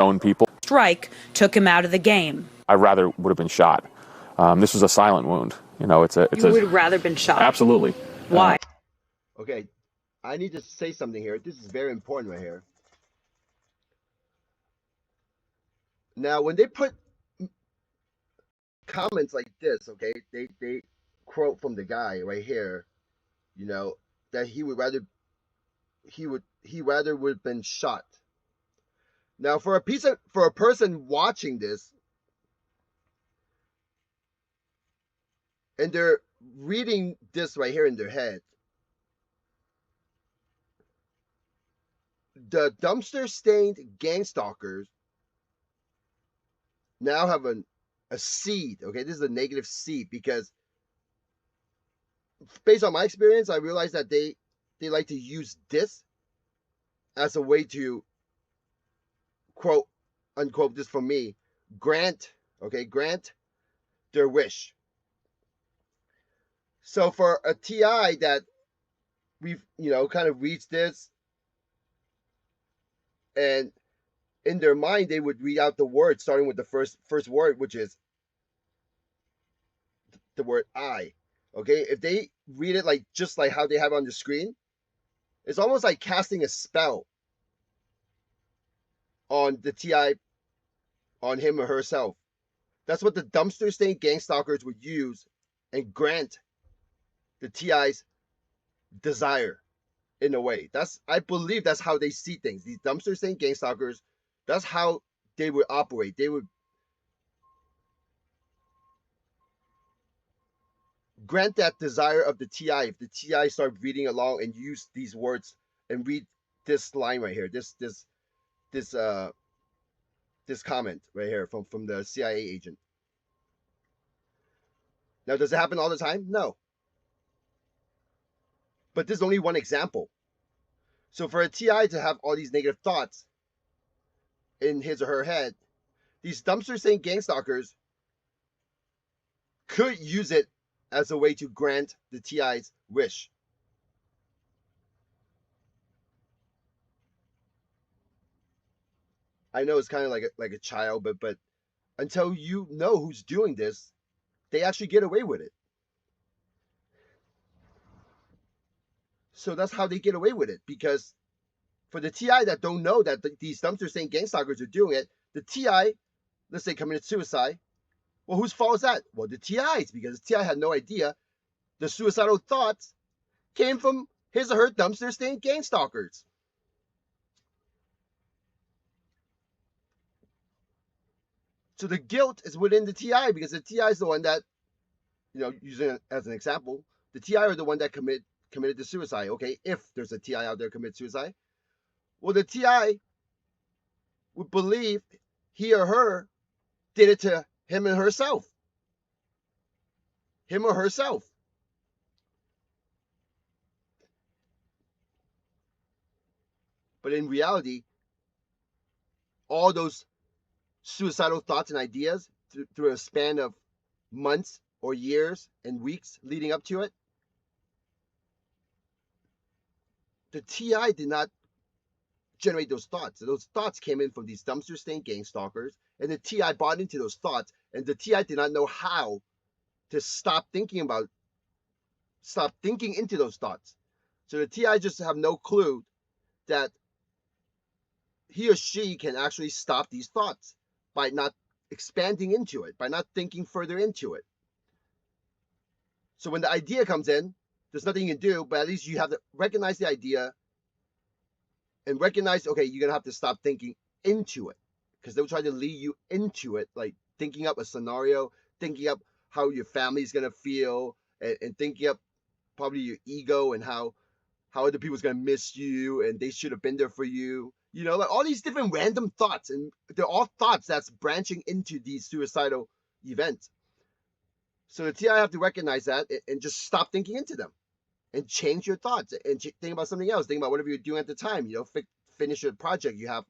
own people. Strike took him out of the game. I rather would have been shot. This was a silent wound. You know, you would rather been shot. Absolutely. Why? Okay, I need to say something here. This is very important right here. Now, when they put comments like this, okay, they quote from the guy right here, you know, that he would rather would have been shot. Now, for a person watching this, and they're reading this right here in their head, the dumpster-stained gangstalkers now have a seed. Okay, this is a negative seed, because based on my experience, I realized that they like to use this as a way to, quote unquote, this from me, grant their wish. So for a TI that we've, you know, kind of reached this, and in their mind they would read out the word starting with the first word, which is the word I. Okay, if they read it like just like how they have on the screen, it's almost like casting a spell on the TI, on him or herself. That's what the dumpster stained gangstalkers would use and grant the TI's desire, in a way. I believe that's how they see things. These dumpster stained gangstalkers, that's how they would operate. They would grant that desire of the TI. If the TI start reading along and use these words and read this line right here, this comment right here from the CIA agent. Now, does it happen all the time? No. But this is only one example. So for a TI to have all these negative thoughts in his or her head, these dumpster stained gangstalkers could use it as a way to grant the TI's wish. I know it's kind of like a child, but until you know who's doing this, they actually get away with it. So that's how they get away with it, because for the TI that don't know that these dumpster stained gangstalkers are doing it, the TI, let's say, committed suicide. Well, whose fault is that? Well, the TI's, because the TI had no idea the suicidal thoughts came from his or her dumpster stained gangstalkers. So the guilt is within the TI, because the TI is the one that, you know, using it as an example, the TI are the one that committed the suicide. Okay, if there's a TI out there commit suicide, well, the TI would believe he or her did it to him and herself. Him or herself. But in reality, all those suicidal thoughts and ideas through a span of months or years and weeks leading up to it, the TI did not generate those thoughts. Those thoughts came in from these dumpster stained gangstalkers, and the TI bought into those thoughts, and the TI did not know how to stop thinking into those thoughts. So the TI just have no clue that he or she can actually stop these thoughts by not expanding into it, by not thinking further into it. So when the idea comes in, there's nothing you can do, but at least you have to recognize the idea and recognize, okay, you're going to have to stop thinking into it, because they'll try to lead you into it, like thinking up a scenario, thinking up how your family's going to feel, and thinking up probably your ego and how other people's going to miss you and they should have been there for you. You know, like all these different random thoughts, and they're all thoughts that's branching into these suicidal events. So the TI have to recognize that and just stop thinking into them and change your thoughts and think about something else. Think about whatever you're doing at the time. You know, finish your project you have,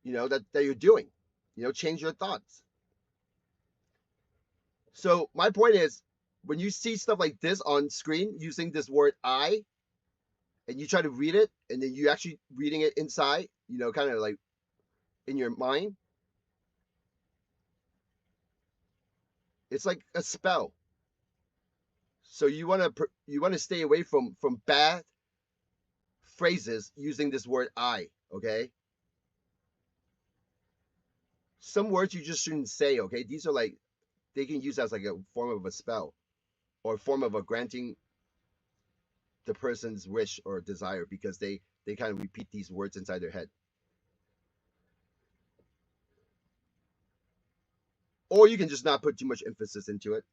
you know, that you're doing. You know, change your thoughts. So my point is, when you see stuff like this on screen using this word I, and you try to read it, and then you actually reading it inside, you know, kind of like in your mind, it's like a spell. So you want to stay away from bad phrases using this word I, okay? Some words you just shouldn't say, okay? These are like, they can use as like a form of a spell or a form of a granting the person's wish or desire, because they kind of repeat these words inside their head. Or you can just not put too much emphasis into it.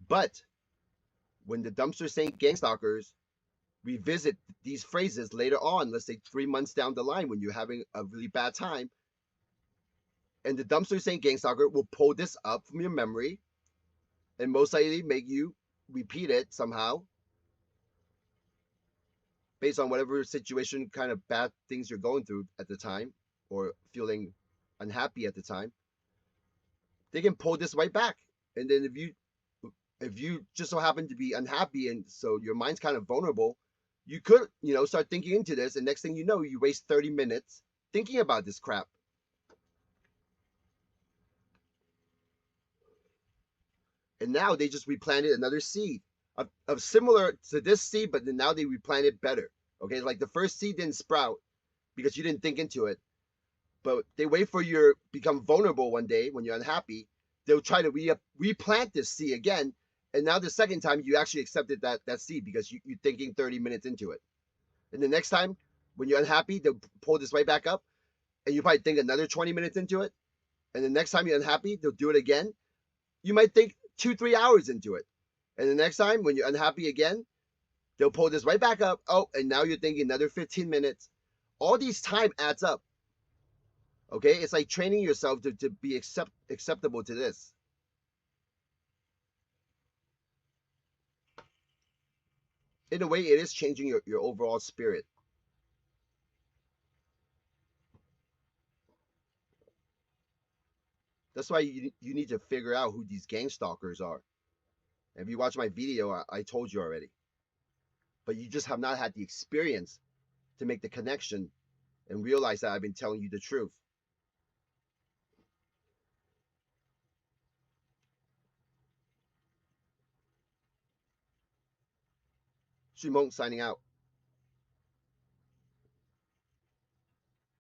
But when the dumpster saint gangstalkers revisit these phrases later on, let's say 3 months down the line when you're having a really bad time, and the dumpster saint gangstalker will pull this up from your memory and most likely make you repeat it somehow based on whatever situation, kind of bad things you're going through at the time or feeling unhappy at the time. They can pull this right back. And then if you just so happen to be unhappy and so your mind's kind of vulnerable, you could, start thinking into this, and next thing you know, you waste 30 minutes thinking about this crap. And now they just replanted another seed of similar to this seed, but then now they replanted better. Okay, like the first seed didn't sprout because you didn't think into it, but they wait for you to become vulnerable one day when you're unhappy. They'll try to replant this seed again, and now the second time you actually accepted that seed because you're thinking 30 minutes into it. And the next time when you're unhappy, they'll pull this right back up, and you probably think another 20 minutes into it. And the next time you're unhappy, they'll do it again. You might think 2-3 hours into it. And the next time when you're unhappy again, they'll pull this right back up. Oh, and now you're thinking another 15 minutes. All these time adds up. Okay, it's like training yourself to be acceptable to this. In a way, it is changing your overall spirit. That's why you need to figure out who these gang stalkers are. If you watch my video, I told you already. But you just have not had the experience to make the connection and realize that I've been telling you the truth. Shimon signing out.